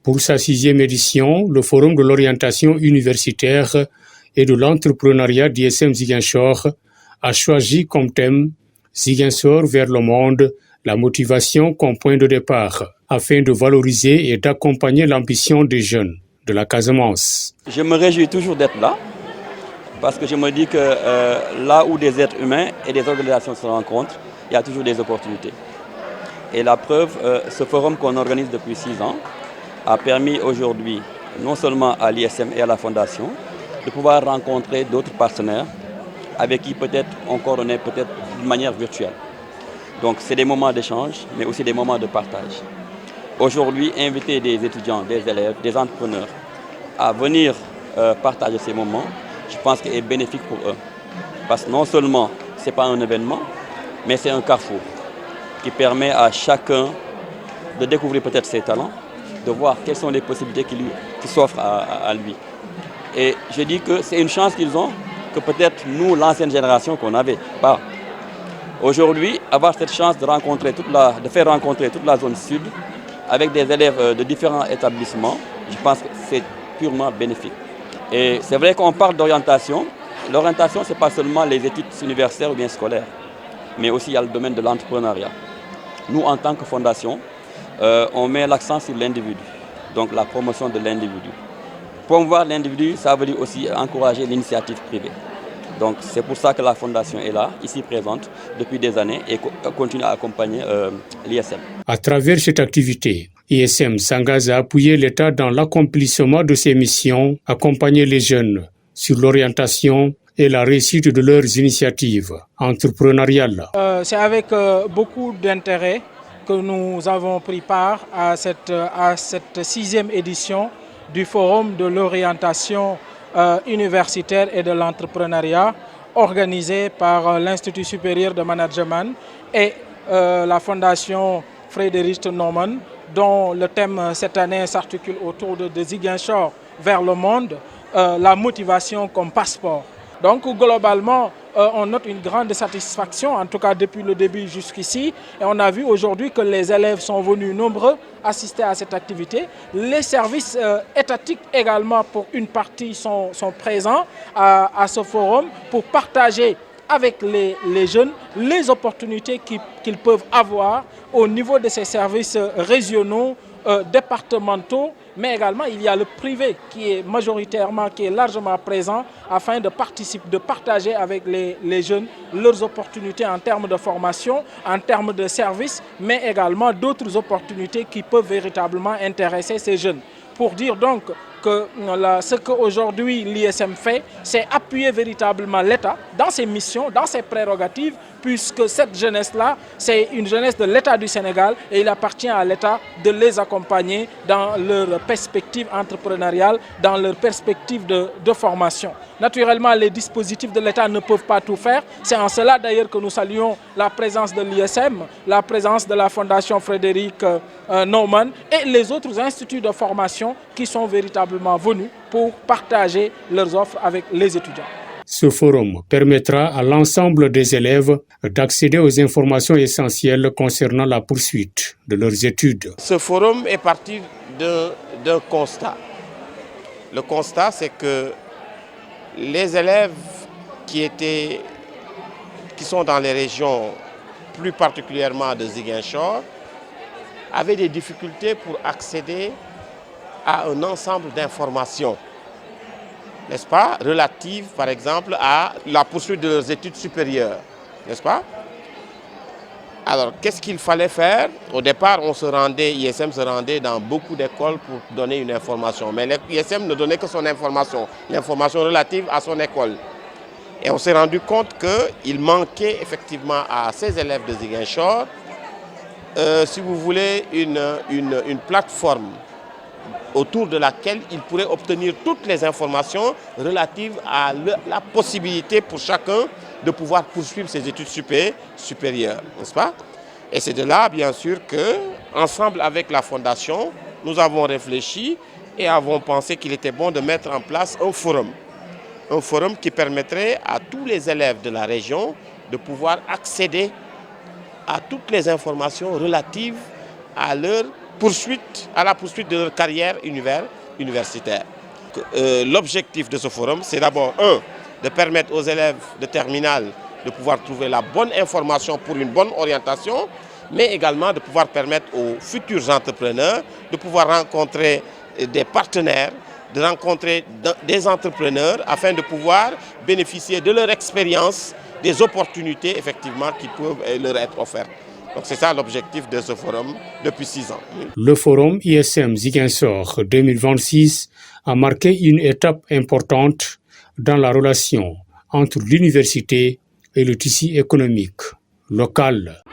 Pour sa 6e édition, le Forum de l'orientation universitaire et de l'entrepreneuriat d'ISM Ziguinchor a choisi comme thème Ziguinchor vers le monde, la motivation comme point de départ, afin de valoriser et d'accompagner l'ambition des jeunes de la Casamance. Je me réjouis toujours d'être là, parce que je me dis que là où des êtres humains et des organisations se rencontrent, il y a toujours des opportunités. Et la preuve, ce forum qu'on organise depuis 6 ans a permis aujourd'hui, non seulement à l'ISM et à la Fondation, de pouvoir rencontrer d'autres partenaires avec qui peut-être on coordonnait peut-être d'une manière virtuelle. Donc c'est des moments d'échange, mais aussi des moments de partage. Aujourd'hui, inviter des étudiants, des élèves, des entrepreneurs à venir partager ces moments, je pense qu'il est bénéfique pour eux. Parce que non seulement ce n'est pas un événement, mais c'est un carrefour qui permet à chacun de découvrir peut-être ses talents, de voir quelles sont les possibilités qui s'offrent à lui. Et je dis que c'est une chance qu'ils ont, que peut-être nous, l'ancienne génération, qu'on n'avait pas. Aujourd'hui, avoir cette chance de faire rencontrer toute la zone sud avec des élèves de différents établissements, je pense que c'est purement bénéfique. Et c'est vrai qu'on parle d'orientation. L'orientation, ce n'est pas seulement les études universitaires ou bien scolaires, mais aussi il y a le domaine de l'entrepreneuriat. Nous, en tant que fondation, on met l'accent sur l'individu, donc la promotion de l'individu. Promouvoir l'individu, ça veut dire aussi encourager l'initiative privée. Donc c'est pour ça que la Fondation est là, ici présente, depuis des années et continue à accompagner l'ISM. À travers cette activité, ISM s'engage à appuyer l'État dans l'accomplissement de ses missions, accompagner les jeunes sur l'orientation et la réussite de leurs initiatives entrepreneuriales. C'est avec beaucoup d'intérêt que nous avons pris part à cette 6e édition du Forum de l'orientation universitaire et de l'entrepreneuriat organisé par l'Institut supérieur de management et la Fondation Frédéric Naumann, dont le thème cette année s'articule autour de Ziguinchor vers le monde, la motivation comme passeport. Donc globalement, on note une grande satisfaction, en tout cas depuis le début jusqu'ici. Et on a vu aujourd'hui que les élèves sont venus nombreux assister à cette activité. Les services étatiques également, pour une partie, sont présents à ce forum pour partager avec les jeunes les opportunités qu'ils peuvent avoir au niveau de ces services régionaux, départementaux, mais également il y a le privé qui est largement présent afin de partager avec les jeunes leurs opportunités en termes de formation, en termes de services, mais également d'autres opportunités qui peuvent véritablement intéresser ces jeunes. Pour dire donc que ce qu'aujourd'hui l'ISM fait, c'est appuyer véritablement l'État dans ses missions, dans ses prérogatives, puisque cette jeunesse-là, c'est une jeunesse de l'État du Sénégal et il appartient à l'État de les accompagner dans leur perspective entrepreneuriale, dans leur perspective de formation. Naturellement, les dispositifs de l'État ne peuvent pas tout faire. C'est en cela d'ailleurs que nous saluons la présence de l'ISM, la présence de la Fondation Frédéric Naumann et les autres instituts de formation qui sont véritablement venus pour partager leurs offres avec les étudiants. Ce forum permettra à l'ensemble des élèves d'accéder aux informations essentielles concernant la poursuite de leurs études. Ce forum est parti d'un constat. Le constat, c'est que les élèves qui sont dans les régions, plus particulièrement de Ziguinchor, avaient des difficultés pour accéder à un ensemble d'informations, n'est-ce pas, relatives par exemple à la poursuite de leurs études supérieures, n'est-ce pas? Alors, qu'est-ce qu'il fallait faire? Au départ, ISM se rendait dans beaucoup d'écoles pour donner une information, mais l'ISM ne donnait que son information, l'information relative à son école. Et on s'est rendu compte qu'il manquait effectivement à ces élèves de Ziguinchor, si vous voulez, une plateforme autour de laquelle ils pourraient obtenir toutes les informations relatives à la possibilité pour chacun de pouvoir poursuivre ses études supérieures, n'est-ce pas? Et c'est de là, bien sûr, que, ensemble avec la Fondation, nous avons réfléchi et avons pensé qu'il était bon de mettre en place un forum qui permettrait à tous les élèves de la région de pouvoir accéder à toutes les informations relatives à leur à la poursuite de leur carrière universitaire. L'objectif de ce forum, c'est d'abord, de permettre aux élèves de terminale de pouvoir trouver la bonne information pour une bonne orientation, mais également de pouvoir permettre aux futurs entrepreneurs de pouvoir rencontrer des partenaires, de rencontrer des entrepreneurs afin de pouvoir bénéficier de leur expérience, des opportunités effectivement qui peuvent leur être offertes. Donc c'est ça l'objectif de ce forum depuis 6 ans. Le forum ISM Ziguinchor 2026 a marqué une étape importante dans la relation entre l'université et le tissu économique local.